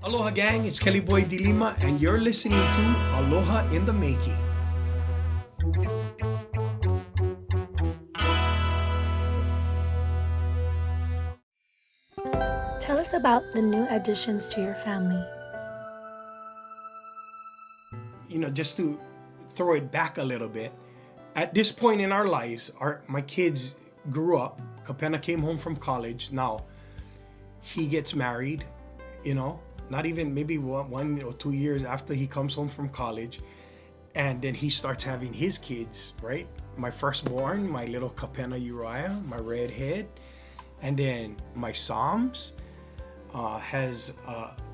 Aloha gang, it's Kelly Boy Dilima and you're listening to Aloha in the Making. Tell us about the new additions to your family. Just to throw it back a little bit, at this point in our lives, my kids grew up. Kapena came home from college. Now, he gets married, not even maybe 1 or 2 years after he comes home from college. And then he starts having his kids, right? My firstborn, my little Kapena Uriah, my redhead. And then my Psalms has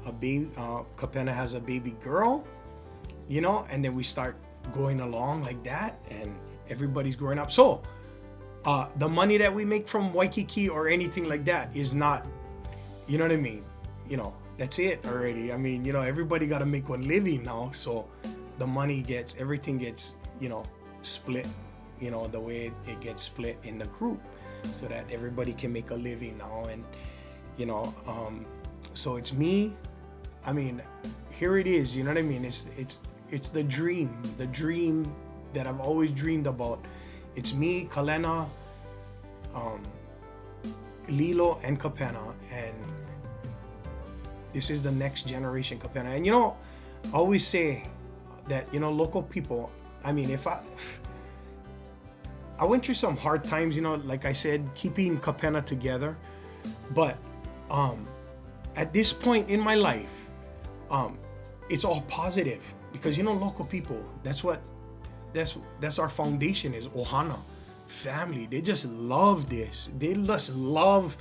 a baby, Kapena has a baby girl, and then we start going along like that, and everybody's growing up. So the money that we make from Waikiki or anything like that is not, you know what I mean? That's it already. I mean, everybody got to make one living now. So the money everything gets, split, the way it gets split in the group so that everybody can make a living now. And, so it's me. I mean, here it is, you know what I mean? It's the dream that I've always dreamed about. It's me, Kalena, Lilo, and Kapena, and this is the next generation Kapena. And I always say that local people. I mean, if I went through some hard times, like I said, keeping Kapena together, but at this point in my life, it's all positive because local people. That's our foundation is Ohana family. They just love this. They just love,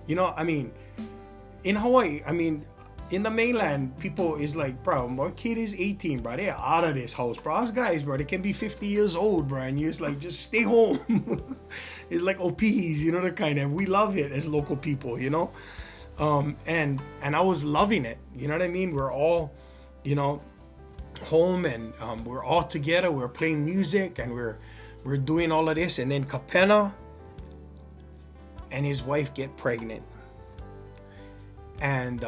I mean, in Hawaii, I mean, in the mainland, people is like, bro, my kid is 18, bro. They're out of this house, bro. Us guys, bro, they can be 50 years old, bro. And you're just like, just stay home. It's like OPs, the kind of, we love it as local people, and I was loving it. You know what I mean? We're all, home, and we're all together. We're playing music, and we're doing all of this. And then Kapena and his wife get pregnant. And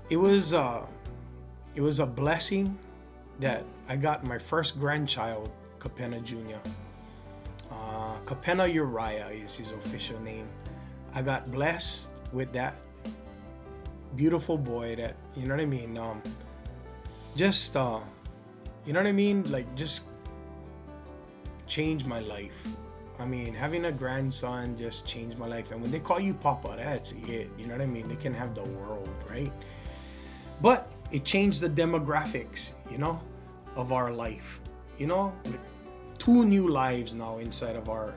it was a blessing that I got my first grandchild, Kapena Jr. Kapena Uriah is his official name. I got blessed with that beautiful boy that, you know what I mean, just you know what I mean, like just changed my life. I mean, having a grandson just changed my life. And when they call you Papa, that's it. You know what I mean? They can have the world, right? But it changed the demographics, of our life. With 2 new lives now inside of our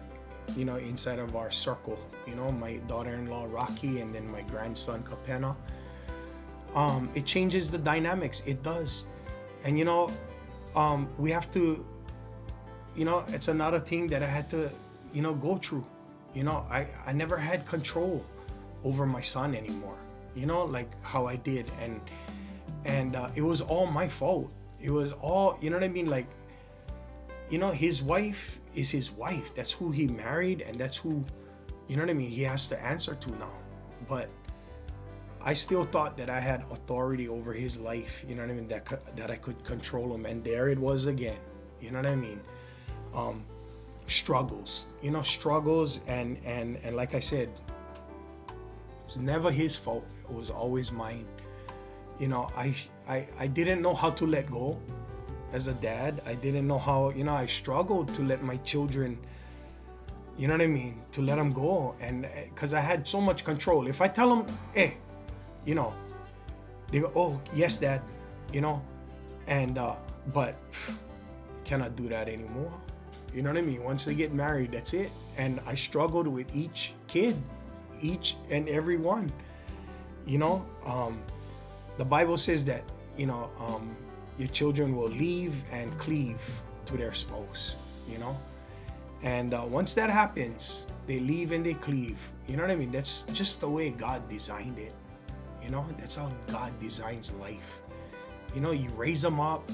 circle. My daughter-in-law Rocky, and then my grandson Kapena. It changes the dynamics. It does. And we have to, it's another thing that I had to go through. I never had control over my son anymore, like how I did. And it was all my fault. It was all, you know what I mean? Like, his wife is his wife. That's who he married, and that's who, you know what I mean, he has to answer to now. But I still thought that I had authority over his life, you know what I mean, that I could control him. And there it was again, you know what I mean? Struggles, and like I said, it was never his fault. It was always mine. I didn't know how to let go as a dad. I didn't know how, I struggled to let my children, you know what I mean, to let them go. And because I had so much control. If I tell them, hey, they go, oh, yes, dad, and but cannot do that anymore. You know what I mean? Once they get married, that's it. And I struggled with each kid, each and every one. The Bible says that, your children will leave and cleave to their spouse, And once that happens, they leave and they cleave. You know what I mean? That's just the way God designed it. That's how God designs life. You raise them up.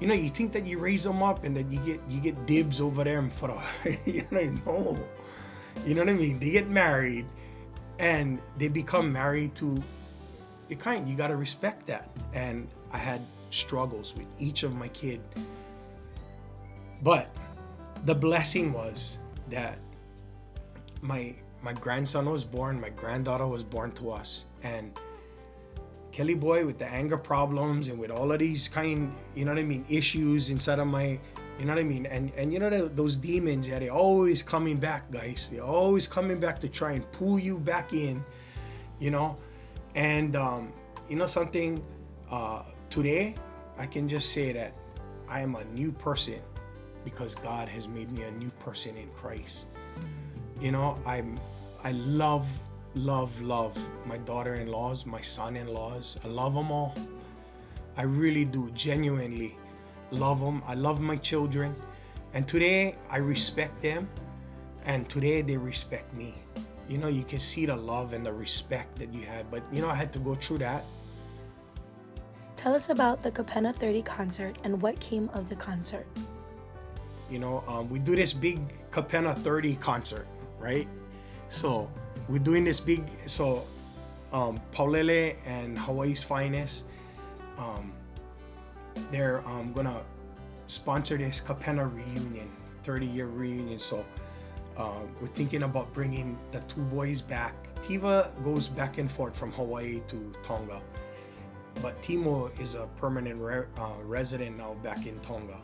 You think that you raise them up and that you get dibs over them for the, no. You know what I mean? They get married and they become married to your kind. You got to respect that. And I had struggles with each of my kid. But the blessing was that my grandson was born, my granddaughter was born to us. And Kelly boy, with the anger problems and with all of these kind, you know what I mean, issues inside of my, you know what I mean, and you know those demons, yeah, they're always coming back, guys. They're always coming back to try and pull you back in, you know. And you know something, today I can just say that I am a new person because God has made me a new person in Christ. You know, I love my daughter-in-laws, my son-in-laws. I love them all. I really do, genuinely love them. I love my children. And today I respect them, and today they respect me. You know, you can see the love and the respect that you had, but you know, I had to go through that. Tell us about the Kapena 30 concert and what came of the concert. You know, we do this big Kapena 30 concert, right? So we're doing this big, so Paulele and Hawaii's Finest, they're gonna sponsor this Kapena reunion, 30-year reunion. So we're thinking about bringing the two boys back. Tiva goes back and forth from Hawaii to Tonga, but Timo is a permanent resident now back in Tonga.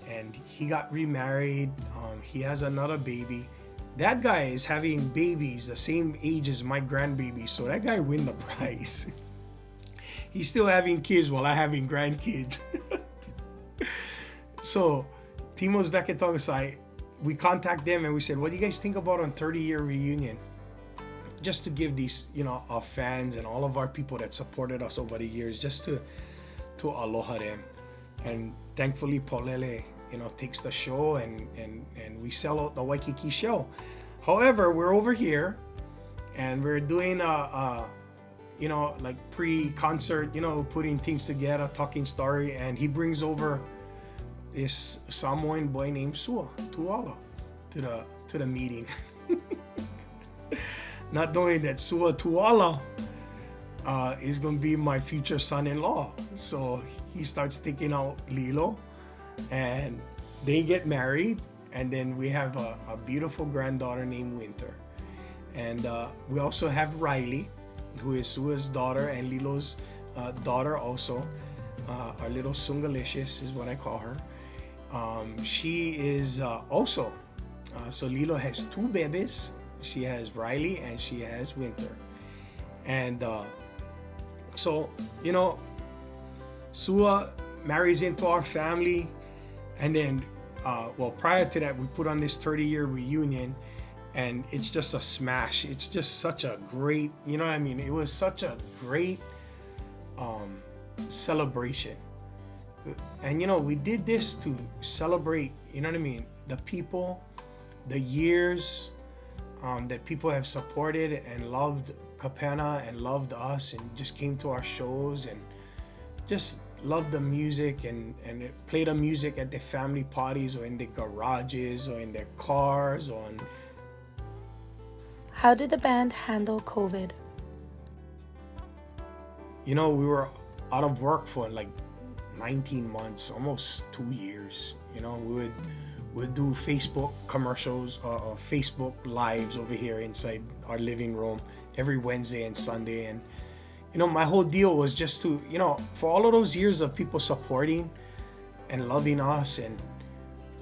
And he got remarried. He has another baby. That guy is having babies the same age as my grandbaby, so that guy win the prize. He's still having kids while I'm having grandkids. So Timo's back in Tonga, so we contact them and we said, what do you guys think about on 30-year reunion? Just to give these, you know, our fans and all of our people that supported us over the years, just to aloha them. And thankfully Paulele, you know, takes the show and we sell out the Waikiki show. However, we're over here and we're doing you know, like pre-concert, you know, putting things together, talking story, and he brings over this Samoan boy named Sua Tuala to the meeting. Not knowing that Sua Tuala is gonna be my future son-in-law. So he starts taking out Lilo, and they get married, and then we have a beautiful granddaughter named Winter. And we also have Riley, who is Sua's daughter and Lilo's daughter also. Our little Sungalicious is what I call her. She is also, so Lilo has two babies. She has Riley and she has Winter. And so, you know, Sua marries into our family. And then, well, prior to that, we put on this 30-year reunion, and it's just a smash. It's just such a great, you know what I mean? It was such a great celebration. And, you know, we did this to celebrate, you know what I mean? The people, the years that people have supported and loved Kapena and loved us and just came to our shows and just loved the music and play the music at their family parties or in their garages or in their cars or on. How did the band handle COVID? You know, we were out of work for like 19 months, almost 2 years. You know, we'd do Facebook commercials or Facebook lives over here inside our living room every Wednesday and Sunday. And you know, my whole deal was just to, you know, for all of those years of people supporting and loving us, and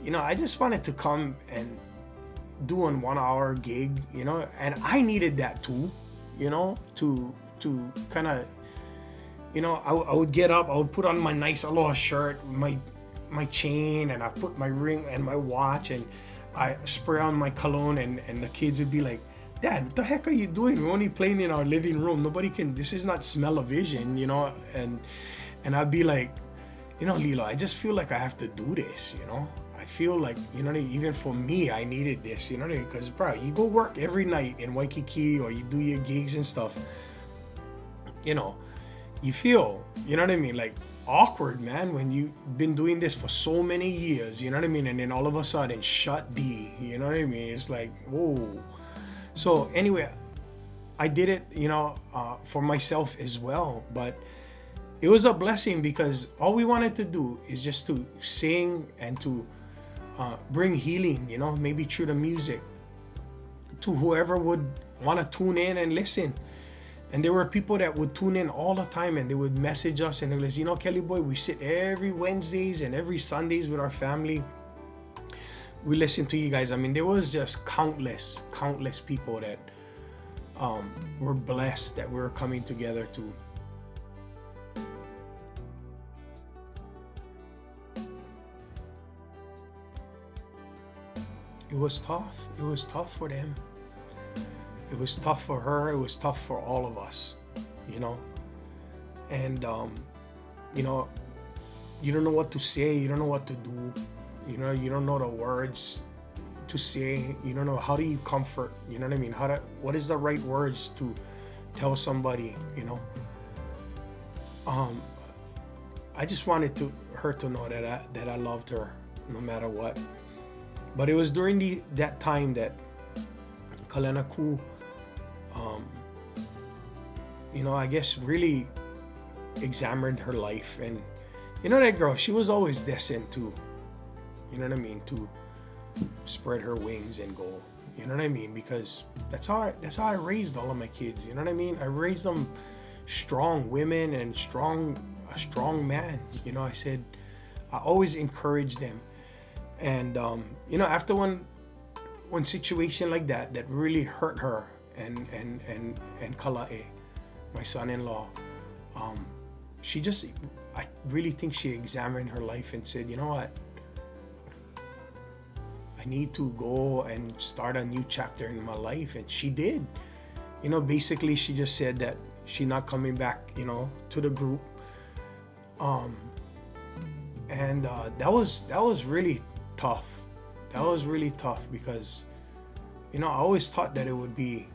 you know, I just wanted to come and do a 1 hour gig, you know, and I needed that too, you know, to kind of, you know, I would get up, I would put on my nice Aloha shirt, my chain, and I put my ring and my watch, and I spray on my cologne, and the kids would be like, Dad, what the heck are you doing? We're only playing in our living room. Nobody can, this is not smell-o-vision, you know? And I'd be like, you know, Lilo, I just feel like I have to do this, you know? I feel like, you know, even for me, I needed this, you know? Because, bro, you go work every night in Waikiki or you do your gigs and stuff, you know, you feel, you know what I mean? Like, awkward, man, when you've been doing this for so many years, you know what I mean? And then all of a sudden, shut D, you know what I mean? It's like, whoa. So anyway, I did it, for myself as well. But it was a blessing because all we wanted to do is just to sing and to bring healing, maybe through the music to whoever would want to tune in and listen. And there were people that would tune in all the time and they would message us and they would say, Kelly Boy, we sit every Wednesdays and every Sundays with our family. We listen to you guys. I mean, there was just countless people that were blessed that we were coming together to. It was tough. It was tough for them. It was tough for her. It was tough for all of us, And, you don't know what to say. You don't know what to do. You don't know the words to say. You don't know how do you comfort. You know what I mean? What is the right words to tell somebody? I just wanted her to know that I loved her no matter what. But it was during that time that Kapena, I guess really examined her life. And that girl, she was always destined to, to spread her wings and go. You know what I mean? Because that's how I raised all of my kids. You know what I mean? I raised them strong women and a strong man. I said I always encouraged them. And after one situation like that really hurt her and Kala'e, my son-in-law, I really think she examined her life and said, you know what, I need to go and start a new chapter in my life. And she did. Basically she just said that she's not coming back, to the group. And that was really tough. That was really tough because, I always thought that it would be,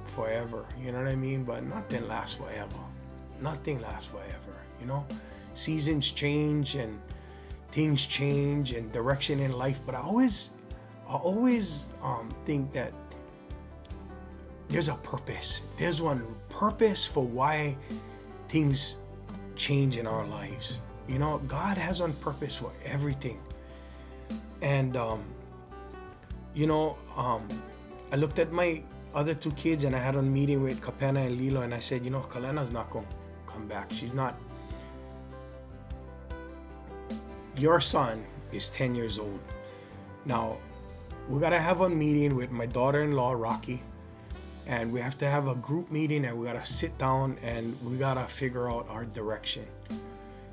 forever. You know what I mean? But nothing lasts forever. Nothing lasts forever. Seasons change and things change and direction in life. But I always think that there's a purpose. There's one purpose for why things change in our lives. God has one purpose for everything. And, I looked at my other two kids and I had a meeting with Kapena and Lilo and I said, Kalena's not going to come back. She's not. Your son is 10 years old. Now, we got to have a meeting with my daughter-in-law, Rocky. And we have to have a group meeting and we got to sit down and we got to figure out our direction.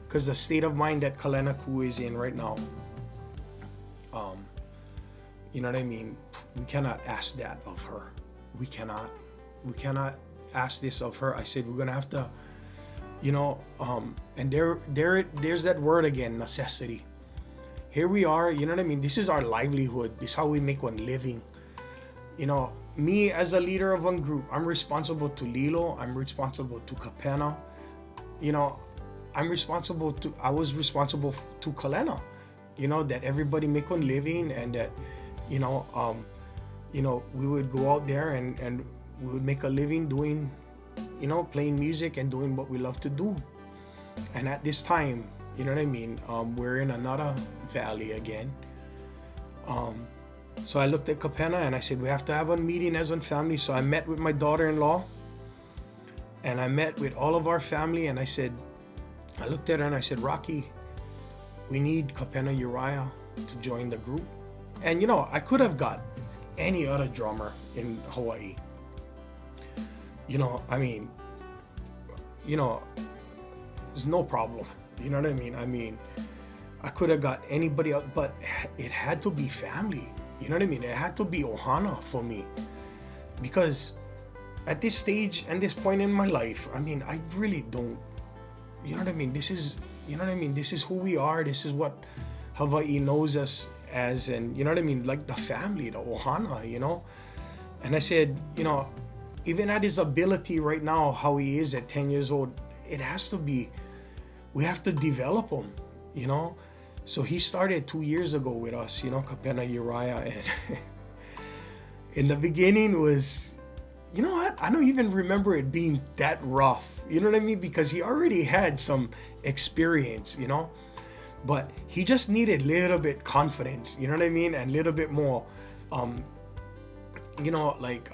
Because the state of mind that Kapena is in right now, you know what I mean? We cannot ask that of her. We cannot ask this of her. I said, we're going to have to, and there's that word again, necessity. Here we are, you know what I mean? This is our livelihood. This is how we make one living. Me as a leader of one group, I'm responsible to Lilo. I'm responsible to Kapena. I was responsible to Kapena, that everybody make one living and that, we would go out there and we would make a living doing, playing music and doing what we love to do. And at this time, you know what I mean? We're in another valley again. So I looked at Kapena and I said, we have to have a meeting as one family. So I met with my daughter-in-law and I met with all of our family and I looked at her and I said, Rocky, we need Kapena Uriah to join the group. And I could have got any other drummer in Hawaii. There's no problem. You know what I mean? I could have got anybody else, but it had to be family. You know what I mean? It had to be Ohana for me. Because at this stage and this point in my life, I really don't, you know what I mean? This is who we are. This is what Hawaii knows us as, and you know what I mean? Like the family, the Ohana, And I said, even at his ability right now, how he is at 10 years old, it has to be, we have to develop him, you know? So he started 2 years ago with us, you know, Kapena Uriah. And in the beginning was, you know what? I don't even remember it being that rough. You know what I mean? Because he already had some experience, you know? But he just needed a little bit confidence, you know what I mean? And a little bit more, like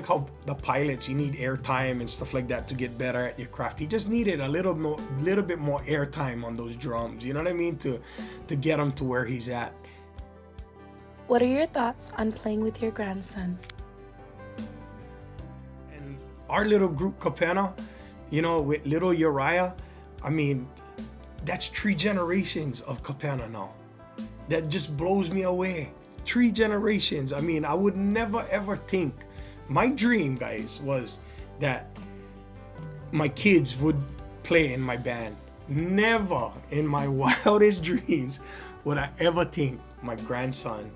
how the pilots, you need airtime and stuff like that to get better at your craft. He just needed a little bit more airtime on those drums, you know what I mean? To get him to where he's at. What are your thoughts on playing with your grandson? And our little group Kapena, you know, with little Uriah, I mean, that's 3 generations of Kapena now. That just blows me away. 3 generations. I mean, I would never ever think. My dream, guys, was that my kids would play in my band. Never in my wildest dreams would I ever think my grandson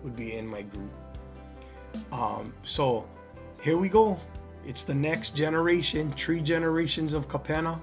would be in my group. So here we go. It's the next generation, 3 generations of Kapena.